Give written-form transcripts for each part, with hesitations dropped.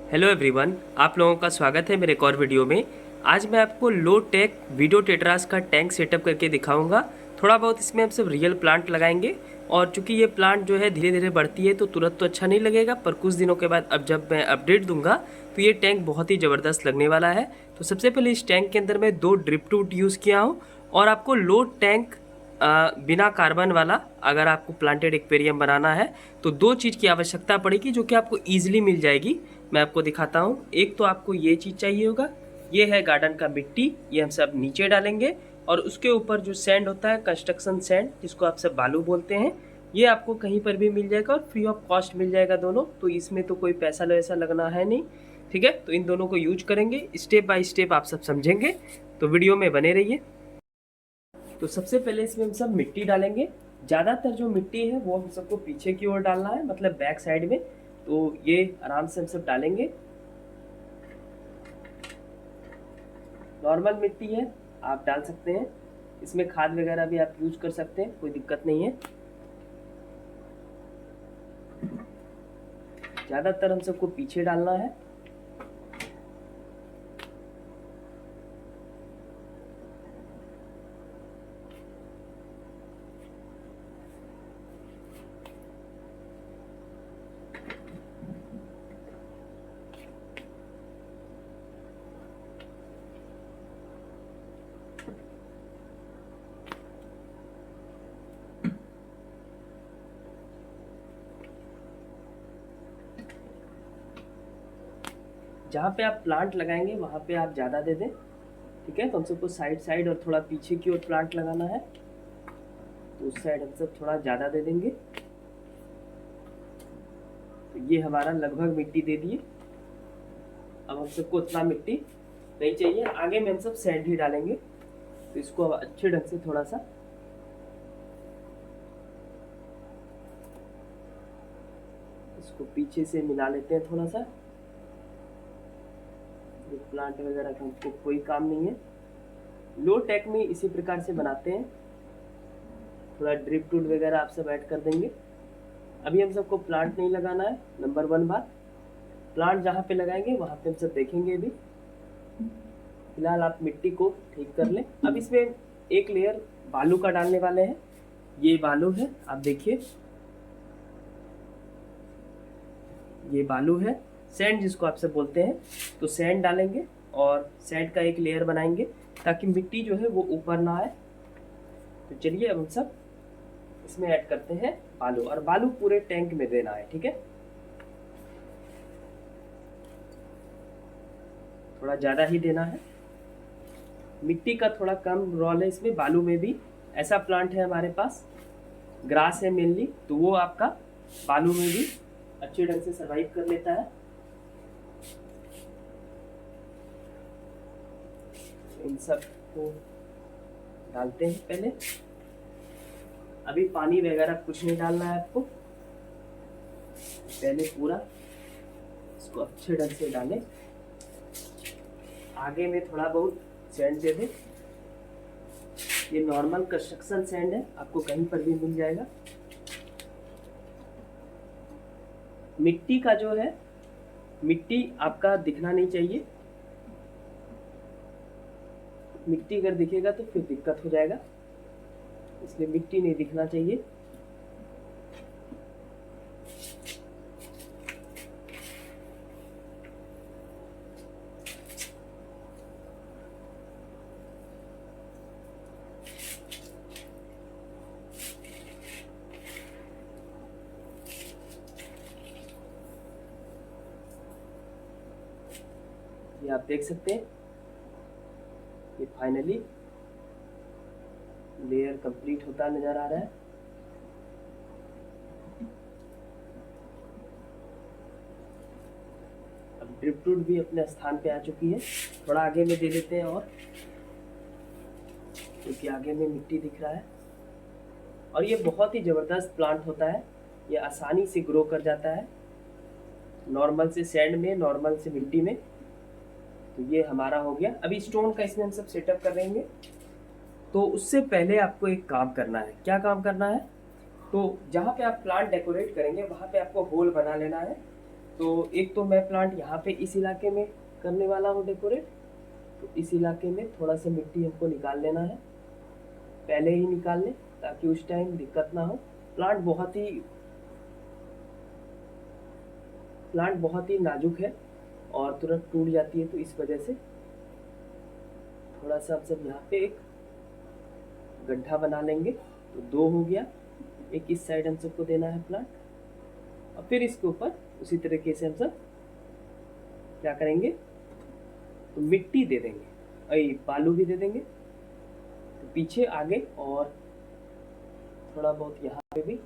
Hello everyone, आप लोगों का स्वागत है मेरे एक और वीडियो में। आज मैं आपको लो टेक वीडियो टेट्रास का टैंक सेटअप करके दिखाऊंगा। थोड़ा बहुत इसमें हम सब रियल प्लांट लगाएंगे और चूंकि ये प्लांट जो है धीरे धीरे बढ़ती है तो तुरंत तो अच्छा नहीं लगेगा, पर कुछ दिनों के बाद अब जब मैं अपडेट दूंगा तो ये टैंक बहुत ही ज़बरदस्त लगने वाला है। तो सबसे पहले इस टैंक के अंदर मैं 2 ड्रिप टूट यूज़ किया हूँ और आपको लो टैंक बिना कार्बन वाला अगर आपको प्लांटेड एक्वेरियम बनाना है तो 2 चीज़ की आवश्यकता पड़ेगी जो कि आपको ईजिली मिल जाएगी। मैं आपको दिखाता हूँ। एक तो आपको ये चीज़ चाहिए होगा, ये है गार्डन का मिट्टी, ये हम सब नीचे डालेंगे और उसके ऊपर जो सैंड होता है कंस्ट्रक्शन सैंड जिसको आप सब बालू बोलते हैं, ये आपको कहीं पर भी मिल जाएगा और फ्री ऑफ कॉस्ट मिल जाएगा दोनों। तो इसमें तो कोई पैसा वैसा लगना है नहीं, ठीक है। तो इन दोनों को यूज करेंगे, स्टेप बाय स्टेप आप सब समझेंगे, तो वीडियो में बने रहिए। तो सबसे पहले इसमें हम सब मिट्टी डालेंगे। ज़्यादातर जो मिट्टी है वो हम सबको पीछे की ओर डालना है, मतलब बैक साइड में। तो ये आराम से हम सब डालेंगे। नॉर्मल मिट्टी है, आप डाल सकते हैं। इसमें खाद वगैरह भी आप यूज कर सकते हैं, कोई दिक्कत नहीं है। ज़्यादातर हम सबको पीछे डालना है। जहाँ पे आप प्लांट लगाएंगे वहाँ पे आप ज़्यादा दे दें, ठीक है। तो हम सबको साइड साइड और थोड़ा पीछे की ओर प्लांट लगाना है, तो उस साइड हम सब थोड़ा ज़्यादा दे देंगे। तो ये हमारा लगभग मिट्टी दे दिए। अब हम सबको उतना मिट्टी नहीं चाहिए, आगे में हम सब सैंड ही डालेंगे। तो इसको अब अच्छे ढंग से थोड़ा सा इसको पीछे से मिला लेते हैं थोड़ा सा। प्लांट वगैरह का हमको कोई काम नहीं है। लो टेक में इसी प्रकार से बनाते हैं। थोड़ा ड्रिप टूल वगैरह आप सब ऐड कर देंगे। अभी हम सबको प्लांट नहीं लगाना है, नंबर 1 बात। प्लांट जहाँ पे लगाएंगे वहाँ पे हम सब देखेंगे। अभी फिलहाल आप मिट्टी को ठीक कर लें। अब इसमें एक लेयर बालू का डालने वाले हैं। ये बालू है, आप देखिए, ये बालू है, सैंड जिसको आप सब बोलते हैं। तो सैंड डालेंगे और सैंड का एक लेयर बनाएंगे ताकि मिट्टी जो है वो ऊपर ना आए। तो चलिए अब हम सब इसमें ऐड करते हैं बालू, और बालू पूरे टैंक में देना है, ठीक है। थोड़ा ज़्यादा ही देना है। मिट्टी का थोड़ा कम रोल है इसमें, बालू में भी। ऐसा प्लांट है हमारे पास, ग्रास है मेनली, तो वो आपका बालू में भी अच्छे ढंग से सर्वाइव कर लेता है। इन सब को डालते हैं पहले। अभी पानी वगैरह कुछ नहीं डालना है आपको, पहले पूरा इसको अच्छे ढंग से डालें। आगे में थोड़ा बहुत सैंड दे दें। ये नॉर्मल कंस्ट्रक्शन सैंड है, आपको कहीं पर भी मिल जाएगा। मिट्टी का जो है, मिट्टी आपका दिखना नहीं चाहिए। मिट्टी अगर दिखेगा तो फिर दिक्कत हो जाएगा, इसलिए मिट्टी नहीं दिखना चाहिए। ये आप देख सकते हैं, ये फाइनली लेयर कंप्लीट होता नजर आ रहा है। अब ड्रिप टूट भी अपने स्थान पे आ चुकी है। थोड़ा आगे में दे देते हैं, और क्योंकि आगे में मिट्टी दिख रहा है। और ये बहुत ही ज़बरदस्त प्लांट होता है, ये आसानी से ग्रो कर जाता है, नॉर्मल से सैंड में, नॉर्मल से मिट्टी में। तो ये हमारा हो गया। अभी स्टोन का इसमें हम सब सेटअप कर लेंगे। तो उससे पहले आपको एक काम करना है। क्या काम करना है? तो जहाँ पे आप प्लांट डेकोरेट करेंगे वहाँ पे आपको होल बना लेना है। तो एक तो मैं प्लांट यहाँ पे इस इलाके में करने वाला हूँ डेकोरेट। तो इस इलाके में थोड़ा सा मिट्टी हमको निकाल लेना है, पहले ही निकाल लें ताकि उस टाइम दिक्कत ना हो। प्लांट बहुत ही नाजुक है और तुरंत टूट जाती है, तो इस वजह से थोड़ा सा हम सब यहाँ पे एक गड्ढा बना लेंगे। तो 2 हो गया, एक इस साइड हम सबको देना है प्लांट, और फिर इसके ऊपर उसी तरीके से हम सब क्या करेंगे, तो मिट्टी दे देंगे, बालू भी दे देंगे। तो पीछे आगे और थोड़ा बहुत यहाँ पे भी।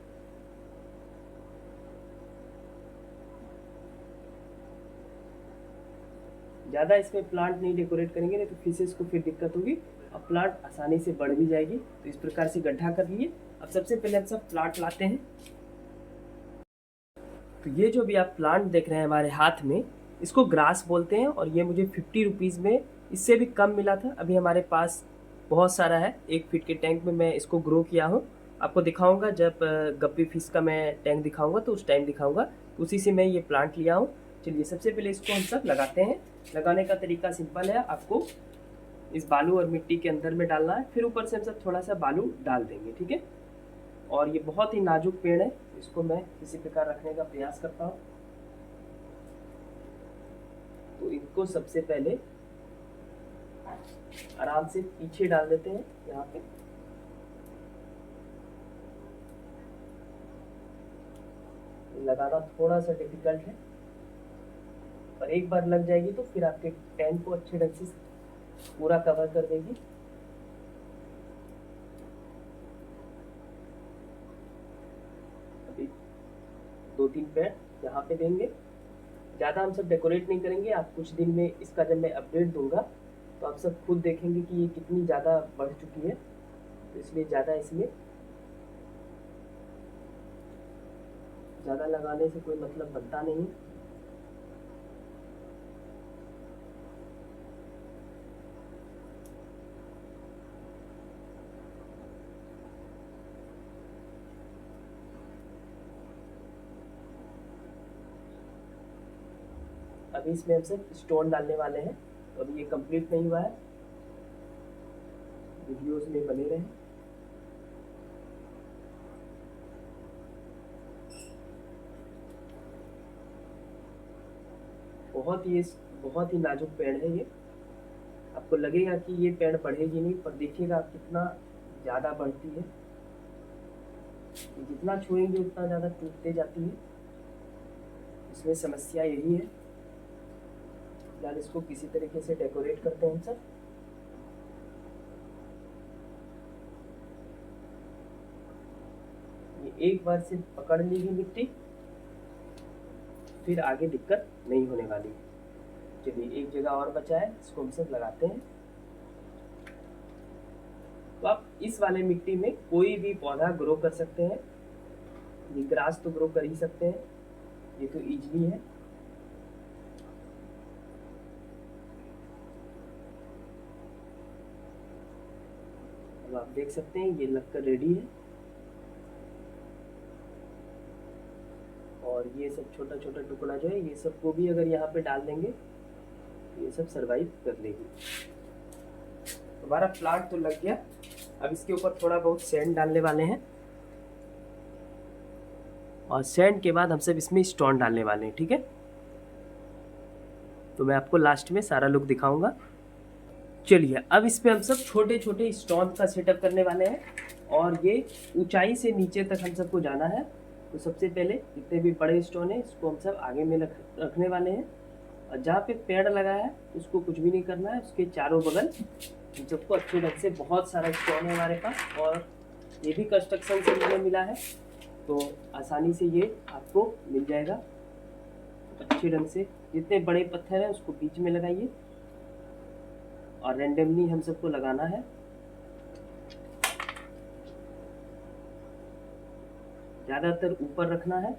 ज़्यादा इसमें प्लांट नहीं डेकोरेट करेंगे, नहीं तो फिशेस को फिर दिक्कत होगी और प्लांट आसानी से बढ़ भी जाएगी। तो इस प्रकार से गड्ढा कर लिए। अब सबसे पहले हम सब प्लांट लाते हैं। तो ये जो भी आप प्लांट देख रहे हैं हमारे हाथ में, इसको ग्रास बोलते हैं और ये मुझे 50 रुपीज़ में इससे भी कम मिला था। अभी हमारे पास बहुत सारा है, 1 फीट के टैंक में मैं इसको ग्रो किया हूँ। आपको दिखाऊंगा जब गप्पी फिश का मैं टैंक दिखाऊंगा, तो उस टाइम दिखाऊंगा। उसी से मैं ये प्लांट लिया हूँ। चलिए सबसे पहले इसको हम सब लगाते हैं। लगाने का तरीका सिंपल है, आपको इस बालू और मिट्टी के अंदर में डालना है, फिर ऊपर से हम सब थोड़ा सा बालू डाल देंगे, ठीक है। और ये बहुत ही नाजुक पेड़ है, इसको मैं किसी प्रकार रखने का प्रयास करता हूँ। तो इनको सबसे पहले आराम से पीछे डाल देते हैं यहाँ पे। लगाना थोड़ा सा डिफिकल्ट है, पर एक बार लग जाएगी तो फिर आपके टैंक को अच्छे ढंग से पूरा कवर कर देगी। अभी 2-3 पेड़ यहाँ पे देंगे। ज़्यादा हम सब डेकोरेट नहीं करेंगे। आप कुछ दिन में इसका जब मैं अपडेट दूंगा तो आप सब खुद देखेंगे कि ये कितनी ज़्यादा बढ़ चुकी है। तो इसलिए ज़्यादा इसमें ज़्यादा लगाने से कोई मतलब बनता नहीं। अभी इसमें हम सब स्टोन डालने वाले हैं। तो अभी ये कंप्लीट नहीं हुआ है, वीडियोस में बने रहें। बहुत ही नाजुक पेड़ है ये। आपको लगेगा कि ये पेड़ बढ़ेगी नहीं, पर देखिएगा कितना ज़्यादा बढ़ती है। जितना छुएंगे उतना ज़्यादा टूटते जाती है। इसमें समस्या यही है। फिलहाल इसको किसी तरीके से डेकोरेट करते हैं हम सब। ये एक बार से पकड़ लेगी मिट्टी, फिर आगे दिक्कत नहीं होने वाली है। चलिए एक जगह और बचा है, इसको हम सब लगाते हैं। तो आप इस वाले मिट्टी में कोई भी पौधा ग्रो कर सकते हैं। ये ग्रास तो ग्रो कर ही सकते हैं, ये तो इजली है। अब आप देख सकते हैं ये लगकर रेडी है। और ये सब छोटा छोटा टुकड़ा जो है, ये सब को भी अगर यहाँ पे डाल देंगे ये सब सरवाइव कर लेगी। हमारा प्लांट तो लग गया। अब इसके ऊपर थोड़ा बहुत सैंड डालने वाले हैं, और सैंड के बाद हम सब इसमें स्टोन डालने वाले हैं, ठीक है। तो मैं आपको लास्ट में सारा लुक दिखाऊंगा। चलिए अब इस पे हम सब छोटे छोटे स्टोन का सेटअप करने वाले हैं, और ये ऊंचाई से नीचे तक हम सबको जाना है। तो सबसे पहले जितने भी बड़े स्टोन है इसको हम सब आगे में रखने वाले हैं, और जहाँ पे पेड़ लगा है उसको कुछ भी नहीं करना है। उसके चारों बगल हम सबको अच्छे ढंग से, बहुत सारा स्टोन है हमारे पास, और ये भी कंस्ट्रक्शन से मुझे मिला है, तो आसानी से ये आपको मिल जाएगा। अच्छे ढंग से जितने बड़े पत्थर हैं उसको बीच में लगाइए, और रेंडमली हम सबको लगाना है। ज़्यादातर ऊपर रखना है।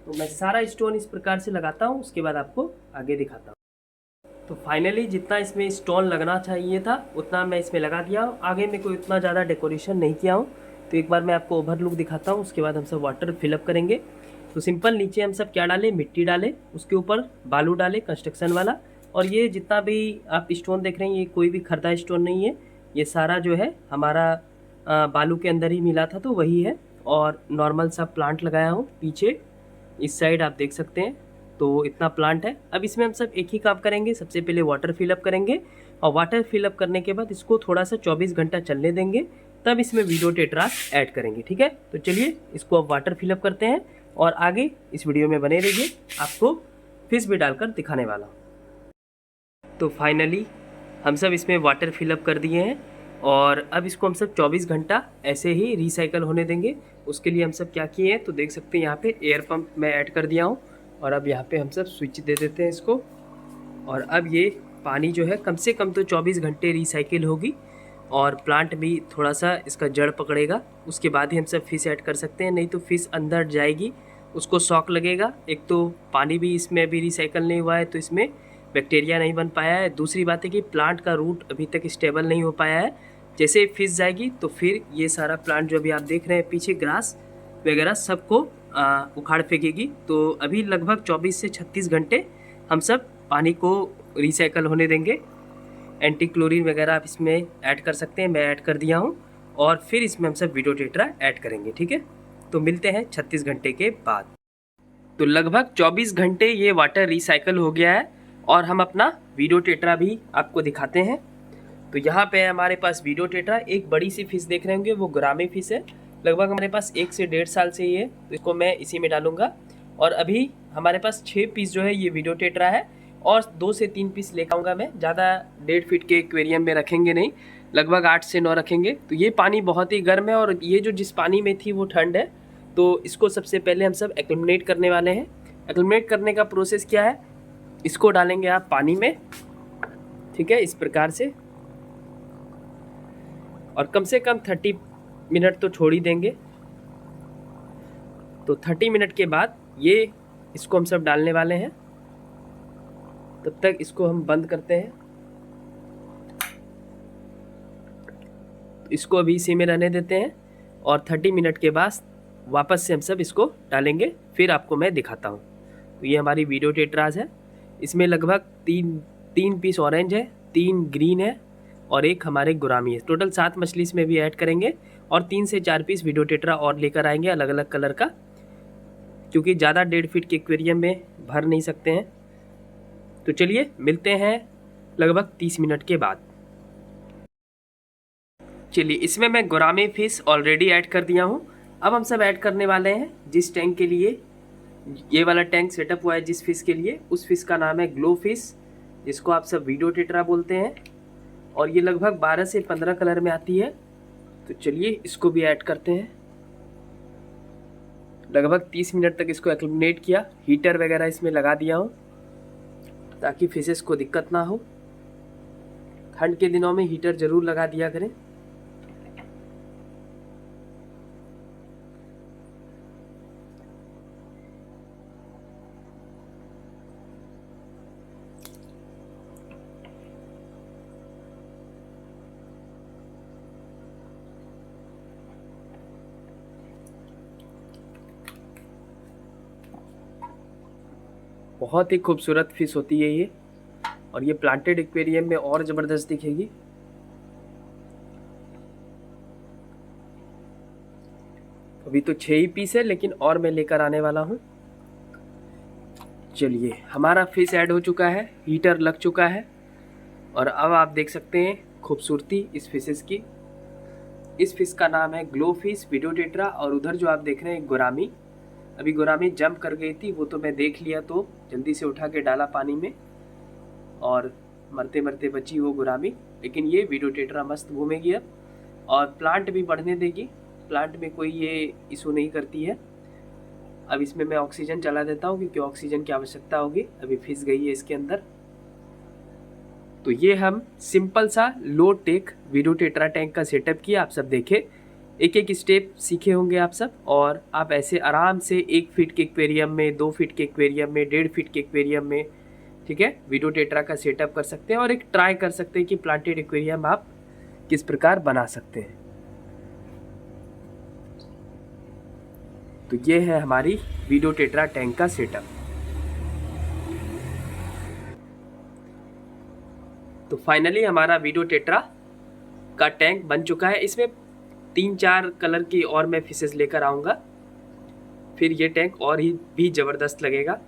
तो मैं सारा स्टोन इस प्रकार से लगाता हूँ, उसके बाद आपको आगे दिखाता हूँ। तो फाइनली जितना इसमें स्टोन लगना चाहिए था उतना मैं इसमें लगा दिया हूँ। आगे में कोई उतना ज़्यादा डेकोरेशन नहीं किया हूँ। तो एक बार मैं आपको ओवरलुक दिखाता हूँ, उसके बाद हम सब वाटर फिलअप करेंगे। तो सिंपल नीचे हम सब क्या डालें, मिट्टी डालें, उसके ऊपर बालू डालें कंस्ट्रक्शन वाला। और ये जितना भी आप स्टोन देख रहे हैं ये कोई भी खरीदा स्टोन नहीं है, ये सारा जो है हमारा बालू के अंदर ही मिला था तो वही है। और नॉर्मल सा प्लांट लगाया हूँ पीछे, इस साइड आप देख सकते हैं। तो इतना प्लांट है। अब इसमें हम सब एक ही काम करेंगे, सबसे पहले वाटर फिलअप करेंगे और वाटर फिलअप करने के बाद इसको थोड़ा सा 24 घंटा चलने देंगे, तब इसमें वीडियो टेट्रास ऐड करेंगे। ठीक है, तो चलिए इसको अब वाटर फिलअप करते हैं और आगे इस वीडियो में बने रहिए, आपको फिश भी डालकर दिखाने वाला हूँ। तो फाइनली हम सब इसमें वाटर फिलअप कर दिए हैं और अब इसको हम सब 24 घंटा ऐसे ही रिसाइकल होने देंगे। उसके लिए हम सब क्या किए हैं तो देख सकते हैं, यहाँ पे एयर पंप मैं ऐड कर दिया हूँ और अब यहाँ पे हम सब स्विच दे देते हैं इसको। और अब ये पानी जो है कम से कम तो 24 घंटे रिसाइकिल होगी और प्लांट भी थोड़ा सा इसका जड़ पकड़ेगा, उसके बाद ही हम सब फिश ऐड कर सकते हैं। नहीं तो फिश अंदर जाएगी, उसको शॉक लगेगा। एक तो पानी भी इसमें अभी रिसाइकल नहीं हुआ है तो इसमें बैक्टीरिया नहीं बन पाया है। दूसरी बात है कि प्लांट का रूट अभी तक स्टेबल नहीं हो पाया है। जैसे फिश जाएगी तो फिर ये सारा प्लांट जो अभी आप देख रहे हैं पीछे ग्रास वगैरह सबको उखाड़ फेंकेगी। तो अभी लगभग 24 से 36 घंटे हम सब पानी को रिसाइकल होने देंगे। एंटी क्लोरीन वगैरह आप इसमें ऐड कर सकते हैं, मैं ऐड कर दिया हूँ। और फिर इसमें हम सब वीडियो टेट्रा ऐड करेंगे। ठीक है, तो मिलते हैं 36 घंटे के बाद। तो लगभग 24 घंटे ये वाटर रिसाइकल हो गया है और हम अपना वीडियो टेट्रा भी आपको दिखाते हैं। तो यहाँ पे हमारे पास वीडियो टेट्रा, एक बड़ी सी फिश देख रहे होंगे वो गुरामी फिश है। लगभग हमारे पास 1 से 1.5 साल से ये है, तो इसको मैं इसी में डालूंगा। और अभी हमारे पास 6 पीस जो है ये वीडियो टेट्रा है और 2 से 3 पीस लेकर आऊँगा मैं। ज़्यादा 1.5 फीट के एक्वेरियम में रखेंगे नहीं, लगभग 8 से 9 रखेंगे। तो ये पानी बहुत ही गर्म है और ये जो जिस पानी में थी वो ठंड है। तो इसको सबसे पहले हम सब एक्लिमिनेट करने वाले हैं। एक्लिमिनेट करने का प्रोसेस क्या है, इसको डालेंगे आप पानी में, ठीक है, इस प्रकार से। और कम से कम 30 मिनट तो छोड़ ही देंगे। तो 30 मिनट के बाद ये इसको हम सब डालने वाले हैं। तब तक इसको हम बंद करते हैं। इसको अभी इसी में रहने देते हैं और 30 मिनट के बाद वापस से हम सब इसको डालेंगे, फिर आपको मैं दिखाता हूँ। तो ये हमारी वीडियो टेट्रास है। इसमें लगभग तीन पीस ऑरेंज है, 3 ग्रीन है और 1 हमारे गुरामी है। टोटल 7 मछली इसमें भी ऐड करेंगे और 3 से 4 पीस वीडियो टेट्रा और लेकर आएंगे अलग अलग कलर का, क्योंकि ज़्यादा 1.5 फीट के एक्वेरियम में भर नहीं सकते हैं। तो चलिए मिलते हैं लगभग 30 मिनट के बाद। चलिए, इसमें मैं गुरामी फिश ऑलरेडी ऐड कर दिया हूँ। अब हम सब ऐड करने वाले हैं जिस टैंक के लिए ये वाला टैंक सेटअप हुआ है, जिस फिश के लिए, उस फिश का नाम है ग्लो फिश, जिसको आप सब वीडियो टेट्रा बोलते हैं। और ये लगभग 12 से 15 कलर में आती है। तो चलिए इसको भी ऐड करते हैं। लगभग 30 मिनट तक इसको एक्लिमिनेट किया। हीटर वगैरह इसमें लगा दिया हूँ ताकि फिशेस को दिक्कत ना हो। ठंड के दिनों में हीटर ज़रूर लगा दिया करें। बहुत ही खूबसूरत फिश होती है ये, और ये प्लांटेड एक्वेरियम में और ज़बरदस्त दिखेगी। अभी तो 6 ही पीस है, लेकिन और मैं लेकर आने वाला हूँ। चलिए, हमारा फिश ऐड हो चुका है, हीटर लग चुका है और अब आप देख सकते हैं खूबसूरती इस फिशेस की। इस फिश का नाम है ग्लो फिश वीडियो टेट्रा। और उधर जो आप देख रहे हैं गुरामी, अभी गुरामी जंप कर गई थी, वो तो मैं देख लिया तो जल्दी से उठा के डाला पानी में और मरते मरते बची वो गुरामी। लेकिन ये वीडियो टेट्रा मस्त घूमेगी अब और प्लांट भी बढ़ने देगी। प्लांट में कोई ये इशू नहीं करती है। अब इसमें मैं ऑक्सीजन चला देता हूँ क्योंकि ऑक्सीजन की आवश्यकता होगी, अभी फिस गई है इसके अंदर। तो ये हम सिंपल सा लो टेक वीडियो टेट्रा टैंक का सेटअप किया। आप सब देखे, एक एक स्टेप सीखे होंगे आप सब, और आप ऐसे आराम से 1 फीट के एक्वेरियम में, 2 फीट के एक्वेरियम में, 1.5 फीट के एक्वेरियम में ठीक है, वीडियो टेट्रा का सेटअप कर सकते हैं और एक ट्राई कर सकते हैं कि प्लांटेड एक्वेरियम आप किस प्रकार बना सकते हैं। तो ये है हमारी वीडियो टेट्रा टैंक का सेटअप। तो फाइनली हमारा वीडियो टेट्रा का टैंक बन चुका है। इसमें 3-4 कलर की और मैं फिशेस लेकर आऊँगा, फिर ये टैंक और ही भी ज़बरदस्त लगेगा।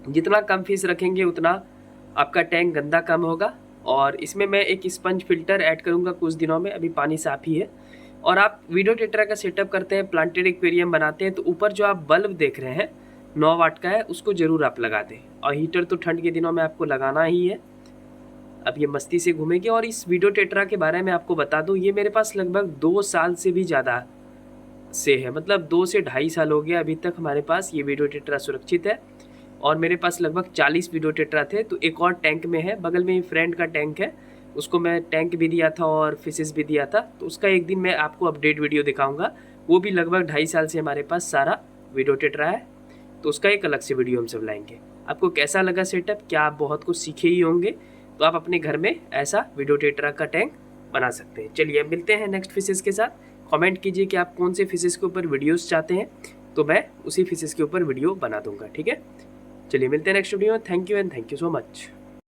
जितना कम फिश रखेंगे उतना आपका टैंक गंदा कम होगा। और इसमें मैं एक स्पंज फिल्टर ऐड करूँगा कुछ दिनों में, अभी पानी साफ़ ही है। और आप वीडियो टेट्रा का सेटअप करते हैं, प्लांटेड एक्वेरियम बनाते हैं, तो ऊपर जो आप बल्ब देख रहे हैं 9 वाट का है, उसको ज़रूर आप लगा दें। और हीटर तो ठंड के दिनों में आपको लगाना ही है। अब ये मस्ती से घूमेगी। और इस वीडियो टेट्रा के बारे में आपको बता दूं, ये मेरे पास लगभग 2 साल से भी ज़्यादा से है, मतलब 2 से ढाई साल हो गया अभी तक हमारे पास ये वीडियो टेट्रा सुरक्षित है। और मेरे पास लगभग 40 वीडियो टेट्रा थे। तो एक और टैंक में है, बगल में ही फ्रेंड का टैंक है, उसको मैं टैंक भी दिया था और फिशेस भी दिया था। तो उसका एक दिन मैं आपको अपडेट वीडियो दिखाऊंगा। वो भी लगभग 2.5 साल से हमारे पास सारा वीडियो टेट्रा है, तो उसका एक अलग से वीडियो हम सब लाएंगे। आपको कैसा लगा सेटअप, क्या आप बहुत कुछ सीखे ही होंगे, तो आप अपने घर में ऐसा वीडियो टेट्रा का टैंक बना सकते हैं। चलिए अब मिलते हैं नेक्स्ट फिशेस के साथ। कमेंट कीजिए कि आप कौन से फिशेस के ऊपर वीडियोस चाहते हैं, तो मैं उसी फिशेस के ऊपर वीडियो बना दूंगा। ठीक है, चलिए मिलते हैं नेक्स्ट वीडियो में। Thank you and thank you so much.